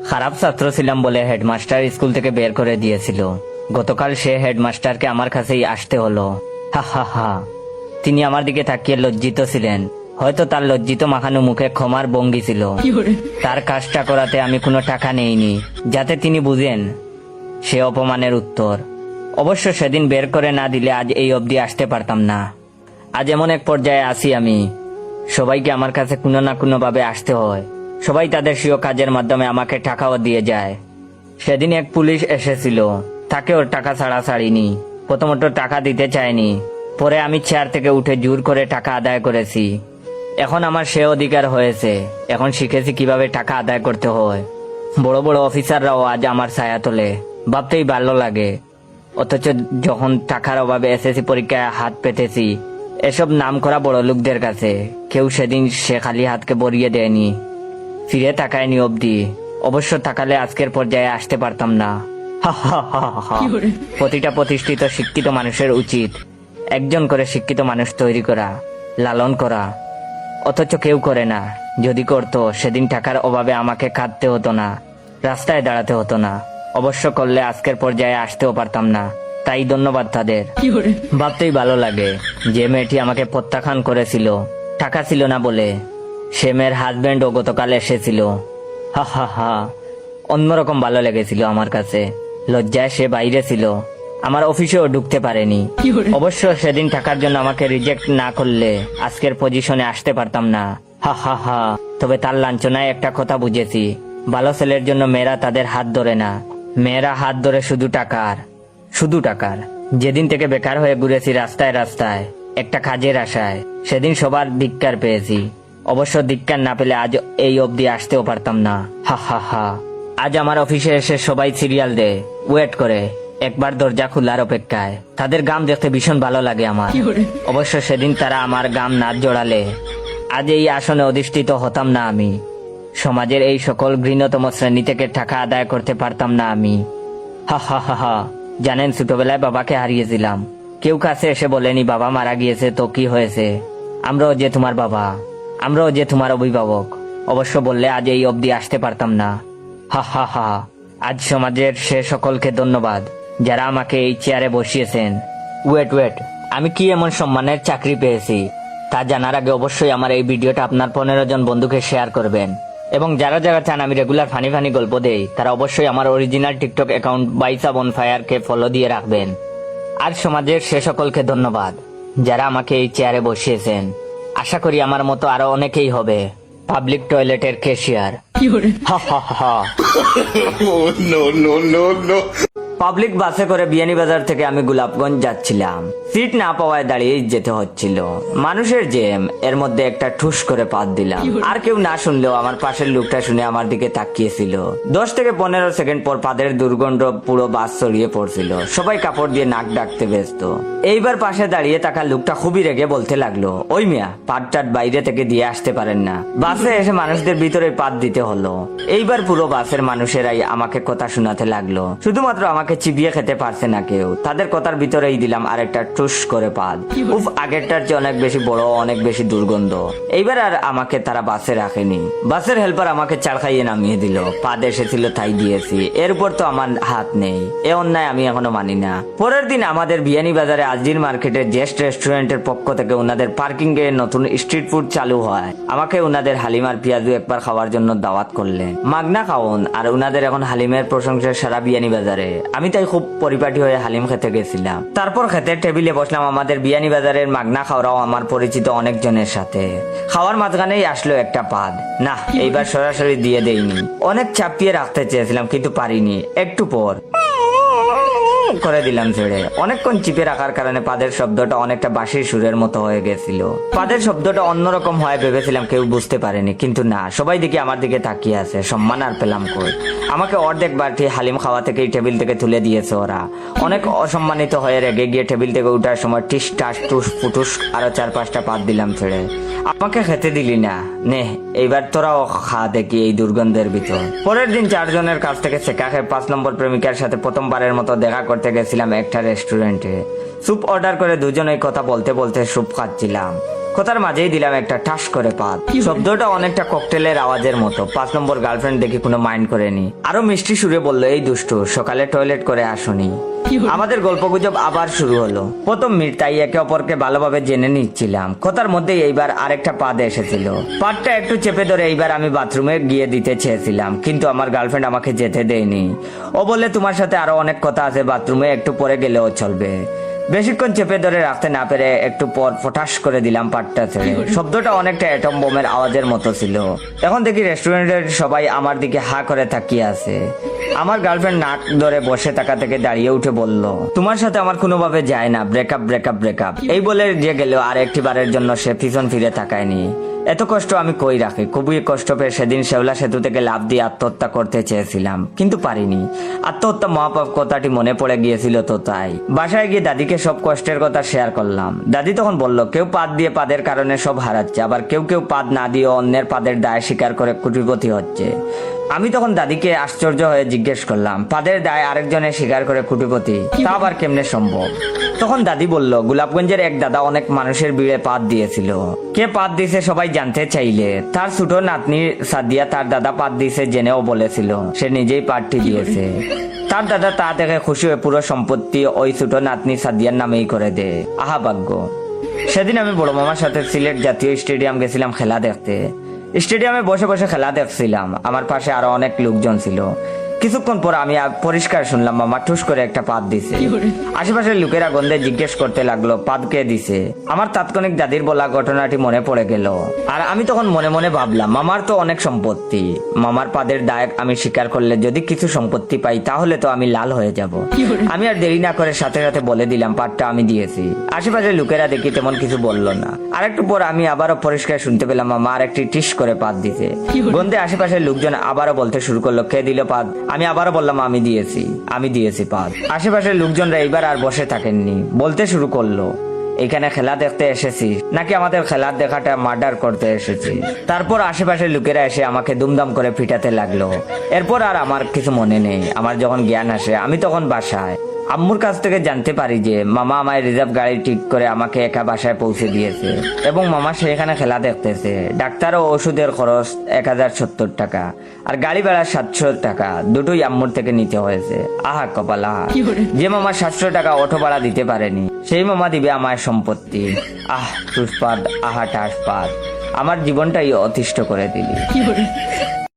খারাপ ছাত্র ছিলাম বলে হেডমাস্টার স্কুল থেকে বের করে দিয়েছিল। গতকাল সে হেডমাস্টারকে আমার কাছেই আসতে হলো। হা হা হা। তিনি আমার দিকে তাকিয়ে লজ্জিত ছিলেন। হয়তো তার লজ্জিত মাখানো মুখে ক্ষমার ভঙ্গি ছিল। তার কাজটা করাতে আমি কোনো টাকা নেইনি, যাতে তিনি বুঝেন সে অপমানের উত্তর। অবশ্য সেদিন বের করে না দিলে আজ এই অবধি আসতে পারতাম না। আজ এমন এক পর্যায়ে আছি আমি, সবাইকে আমার কাছে কোনো না কোনো ভাবে আসতে হয়। সবাই তাদের স্বীয় কাজের মাধ্যমে আমাকে টাকাও দিয়ে যায়। সেদিন এক পুলিশ এসেছিল, তাকে ওর টাকা ছাড়া ছাড়িনি। প্রথমত টাকা দিতে চায়নি, পরে আমি চেয়ার থেকে উঠে জোর করে টাকা আদায় করেছি। এখন আমার সে অধিকার হয়েছে, এখন শিখেছি কিভাবে টাকা আদায় করতে হয়। বড় বড় অফিসাররাও আজ আমার ছায়া তোলে, ভাবতেই ভালো লাগে। অথচ যখন টাকার অভাবে এসএসসি পরীক্ষায় হাত পেতেছি এসব নাম করা বড় লোকদের কাছে, কেউ সেদিন সে খালি হাতকে বরিয়ে দেয়নি, ফিরে তাকায়নি অবধি। অবশ্য তাকালে আজকের পর্যায়ে আসতে পারতাম না। হা হা হা হা। প্রতিটা প্রতিষ্ঠিত শিক্ষিত মানুষের উচিত একজন করে শিক্ষিত মানুষ তৈরি করা, লালন করা। অথচ কেউ করে না। যদি করতো সেদিন টাকার অভাবে আমাকে কাঁদতে হতো না, রাস্তায় দাঁড়াতে হতো না। অবশ্য করলে আজকের পর্যায়ে আসতেও পারতাম না। তাই ধন্যবাদ তাদের। ভাবতেই ভালো লাগে যে মেয়েটি আমাকে প্রত্যাখ্যান করেছিল টাকা ছিল না বলে, সে মেয়ের হাজবেন্ডও গতকাল এসেছিল। হা হা হা। অন্যরকম ভালো লেগেছিল আমার কাছে। লজ্জায় সে বাইরে ছিল, আমার অফিসেও ঢুকতে পারেনি। অবশ্য সেদিন টাকার জন্য আমাকে রিজেক্ট না করলে আজকের পজিশনে আসতে পারতাম না। হা হা হা। তবে তার লাঞ্ছনায় একটা কথা বুঝেছি, ভালো ছেলের জন্য মেয়েরা তাদের হাত ধরে না, মেয়েরা হাত ধরে শুধু টাকার, শুধু টাকার। যেদিন থেকে বেকার হয়ে ঘুরেছি রাস্তায় রাস্তায় একটা কাজের আশায়, সেদিন সবার ধিক্কার পেয়েছি। অবশ্য ধিক্কার না পেলে আজ এই অবধি আসতেও পারতাম না। হা হা হা। আজ আমার অফিসে এসে সবাই সিরিয়াল দেয়, ওয়েট করে, একবার দরজা খোলার অপেক্ষায়। তাদের গাম দেখতে ভীষণ ভালো লাগে আমার। অবশ্য সেদিন তারা আমার গাম না জোড়ালে আজ এই আসনে অধিষ্ঠিত হতাম না আমি। সমাজের এই সকল ঘৃণতম শ্রেণী থেকে টাকা আদায় করতে পারতাম না আমি। হা হা হা হা। জানেন, ছোটবেলায় বাবাকে হারিয়েছিলাম। কেউ কাছে এসে বলেনি বাবা মারা গিয়েছে তো কি হয়েছে, আমরাও যে তোমার বাবা, আমরাও যে তোমার অভিভাবক। অবশ্য বললে আজ এই অবধি আসতে পারতাম না। হা হা হা। আজ সমাজের সে সকলকে ধন্যবাদ যারা আমাকে এই চেয়ারে বসিয়েছেন। ওয়েট ওয়েট, আমি কি এমন সম্মানের চাকরি পেয়েছি তা জানার আগে অবশ্যই আমার এই ভিডিওটা আপনার 15 জন বন্ধুকে শেয়ার করবেন। এবং যারা যারা চান আমি রেগুলার ফানি ফানি গল্প দেই তারা অবশ্যই আমার অরিজিনাল টিকটক অ্যাকাউন্ট বাইসা বনফায়ারকে ফলো দিয়ে রাখবেন। আর সমাজের সে সকলকে ধন্যবাদ যারা আমাকে এই চেয়ারে বসিয়েছেন। আশা করি আমার মতো আরো অনেকেই হবে পাবলিক টয়লেটের ক্যাশিয়ার। হা হা হা। পাবলিক বাসে করে বিয়ানীবাজার থেকে আমি গোলাপগঞ্জ যাচ্ছিলাম। সিট না পাওয়ায় দাঁড়িয়ে যেতে হচ্ছিল। মানুষের জ্যাম, এর মধ্যে একটা ঠুস করে পাত দিলাম। আর কেউ না শুনলেও আমার পাশের লোকটা শুনে আমার দিকে তাকিয়েছিল। 10 থেকে 15 সেকেন্ড পর পাদের দুর্গন্ধ পুরো বাস ছড়িয়ে পড়ছিল। সবাই কাপড় দিয়ে নাক ডাকতে ব্যস্ত। এইবার পাশে দাঁড়িয়ে থাকা লোকটা খুবই রেগে বলতে লাগলো, ওই মিয়া, পাট টাট বাইরে থেকে দিয়ে আসতে পারেন না? বাসে এসে মানুষদের ভিতরে পাত দিতে হলো। এইবার পুরো বাসের মানুষেরাই আমাকে কথা শোনাতে লাগলো। শুধুমাত্র আমাকে চিবিয়ে খেতে পারছে না কেউ। তাদের কথার ভিতরেই দিলাম আরেকটা টুস করে পাদ। উফ, আগেরটার চেয়ে অনেক বেশি বড়, অনেক বেশি দুর্গন্ধ। এইবার আর আমাকে তারা বাসে রাখেনি। বাসের হেল্পার আমাকে চাল খাইয়ে নামিয়ে দিল। পাদ এসেছিল তাই দিয়েছি, এর উপর তো আমার হাত নেই। এ অন্যায় আমি এখনো মানি না। পরের দিন আমাদের বিয়ানীবাজারে আজির মার্কেটের জেস্ট রেস্টুরেন্টের পক্ষ থেকে ওনাদের পার্কিং এ নতুন স্ট্রিট ফুড চালু হয়। আমাকে ওনাদের হালিমার পেঁয়াজু একবার খাওয়ার জন্য দাওয়াত করলেন। মাগনা খাওন, আর ওনাদের এখন হালিমের প্রশংসা সারা বিয়ানীবাজারে। আমি তাই খুব পরিপাটি হয়ে হালিম খেতে গেছিলাম। তারপর খেতে টেবিলে বসলাম আমাদের বিয়ানীবাজারের মাগনা খাওয়ারাও আমার পরিচিত অনেকজনের সাথে। খাওয়ার মাঝখানেই আসলো একটা পাদ। না, এইবার সরাসরি দিয়ে দেইনি। অনেক চাপিয়ে রাখতে চেয়েছিলাম কিন্তু পারিনি। একটু পর করে দিলাম ছেড়ে। অনেকক্ষণ চিপে রাখার কারণে পাদের শব্দটা অনেকটা বাঁশির সুরের মতো হয়ে গেছিল। পাদের শব্দটা অন্যরকম হয় ভেবেছিলাম কেউ বুঝতে পারেনি, কিন্তু না, সবাই দিকে আমার দিকে তাকিয়ে আছে। সম্মান আর পেলাম কই। আমাকে অর্ধেক বাটি হালিম খাওয়া থেকেই টেবিল থেকে তুলে দিয়েছে ওরা। অনেক অসম্মানিত হয়ে রেগে গিয়ে টেবিল থেকে উঠার সময় টিস টাস টুস ফুটুস আরো 4-5টা পাত দিলাম ছেড়ে। আমাকে খেতে দিলি না, নে এইবার তোরাও খা দেখি এই দুর্গন্ধের ভিতর। পরের দিন 4 জনের কাছ থেকে শেখা খেয়ে 5 নম্বর প্রেমিকার সাথে প্রথমবারের মতো দেখা করতে গেছিলাম একটা রেস্টুরেন্টে। স্যুপ অর্ডার করে দুজনেই কথা বলতে বলতে স্যুপ খাচ্ছিলাম। কথার মাঝেই দিলাম একটা ঠাস করে পাত। শব্দটা অনেকটা ককটেলের আওয়াজের মতো। 5 নম্বর গার্লফ্রেন্ড দেখি কোনো মাইন্ড করেনি, আরো মিষ্টি সুরে বলল, এই দুষ্টু, সকালে টয়লেট করে আসনি। আমাদের গল্পগুজব আবার শুরু হলো। প্রথম মিনিট তাই একে অপরকে ভালোভাবে জেনে নিচ্ছিলাম। কথার মধ্যে এইবার আরেকটা পাদ এসেছিল। পাদটা একটু চেপে ধরে এইবার আমি বাথরুমে গিয়ে দিতে চেয়েছিলাম, কিন্তু আমার গার্লফ্রেন্ড আমাকে যেতে দেয়নি। ও বলে, তোমার সাথে আরো অনেক কথা আছে, বাথরুমে একটু পরে গেলেও চলবে। বেশিক্ষণ চেপে ধরে রাখতে না পেরে একটু পর ফটাস করে দিলাম পাটটা ছেড়ে। শব্দটা অনেকটা অ্যাটম বোমের আওয়াজের মতো ছিল। এখন দেখি রেস্টুরেন্টের সবাই আমার দিকে হা করে তাকিয়ে আছে। আমার গার্লফ্রেন্ড নাক ধরে বসে থাকা থেকে দাঁড়িয়ে উঠে বলল, তোমার সাথে আমার কোনোভাবে যায় না, ব্রেকআপ ব্রেকআপ ব্রেকআপ। এই বলে যে গেল, আর একটি বারের জন্য সে পিছন ফিরে তাকায়নি। এত কষ্ট আমি কই রাখি। খুবই কষ্ট পেয়ে সেদিন শেওলা সেতু থেকে লাফ দিয়ে আত্মহত্যা করতে চেয়েছিলাম, কিন্তু পারিনি। আত্মহত্যা মহাপাপ কথাটি মনে পড়ে গিয়েছিল, তো তাই বাসায় গিয়ে দাদিকে সব কষ্টের কথা শেয়ার করলাম। দাদি তখন বলল, কেউ পাদ দিয়ে পাদের কারণে সব হারাচ্ছে, আবার কেউ কেউ পাদ না দিয়ে অন্যের পাদের দায় স্বীকার করে কোটিপতি হচ্ছে। আমি তখন দাদিকে আশ্চর্য হয়ে জিজ্ঞেস করলাম, পাদের দায় আরেকজনের স্বীকার করে কোটিপতি, তা আবার কেমনে সম্ভব? তখন দাদি বলল, গোলাপগঞ্জের এক দাদা অনেক মানুষের ভিড়ে পাদ দিয়েছিল। কে পাদ দিয়েছে সবাই জানতে চাইলে তার ছোট নাতনি সাদিয়া তার দাদা পাদ দিয়েছে জেনেও বলেছিল সে নিজেই পাদটি দিয়েছে। তার দাদা তা দেখে খুশি হয়ে পুরো সম্পত্তি ওই ছোট নাতনি সাদিয়ার নামেই করে দেয়। আহা ভাগ্য। সেদিন আমি বড় মামার সাথে সিলেট জাতীয় স্টেডিয়াম গেছিলাম খেলা দেখতে। স্টেডিয়ামে বসে বসে খেলা দেখছিলাম। আমার পাশে আরো অনেক লোকজন ছিল। কিছুক্ষণ পর আমি পরিষ্কার শুনলাম মামা ঠুস করে একটা পাদ দিছে। আশেপাশের লোকেরা গন্ধে জিজ্ঞেস করতে লাগলো, পাদ কে দিছে? আমার তাৎক্ষণিক দাদির বলা ঘটনাটি মনে পড়ে গেল। আর আমি তখন মনে মনে ভাবলাম, মামার তো অনেক সম্পত্তি, মামার পাদের দায় আমি স্বীকার করলে যদি কিছু সম্পত্তি পাই তাহলে তো আমি লাল হয়ে যাব। আমি আর দেরি না করে সাথে সাথে বলে দিলাম পাদটা আমি দিয়েছি। আশেপাশের লোকেরা দেখি তেমন কিছু বলল না। আরেকটু পর আমি আবারও পরিষ্কার শুনতে পেলাম মামা আর একটি টিস করে পাদ দিছে। গন্ধে আশেপাশের লোকজন আবারও বলতে শুরু করলো, কে দিল পাদ? আমি আবারও বললাম, আমি দিয়েছি পাদ। আশেপাশের লোকজনরা এইবার আর বসে থাকেননি, বলতে শুরু করলো, এখানে খেলা দেখতে এসেছি নাকি আমাদের খেলার দেখাটা মার্ডার করতে এসেছি? তারপর আশেপাশের লোকেরা এসে আমাকে দুমদাম করে পিটাতে লাগলো। এরপর আর আমার কিছু মনে নেই। আমার যখন জ্ঞান আসে আমি তখন বাসায় আম্মুর কাছ থেকে জানতে পারি যে মামা আমায় রিজার্ভ গাড়ি ঠিক করে আমাকে একা বাসায় পৌঁছে দিয়েছে এবং মামা সেখানে খেলা দেখতেছে। ডাক্তার ও ওষুধের খরচ 1070 টাকা আর গাড়ি ভাড়া 700 টাকা, দুটোই আম্মুর থেকে নিতে হয়েছে। আহা কপাল আহা। যে মামা 700 টাকা অটো ভাড়া দিতে পারেনি সেই মামা দিবে আমার সম্পত্তি। আহ টুসপাদ, আহা টাসপাদ, আমার জীবনটাই অতিষ্ঠ করে দিলি।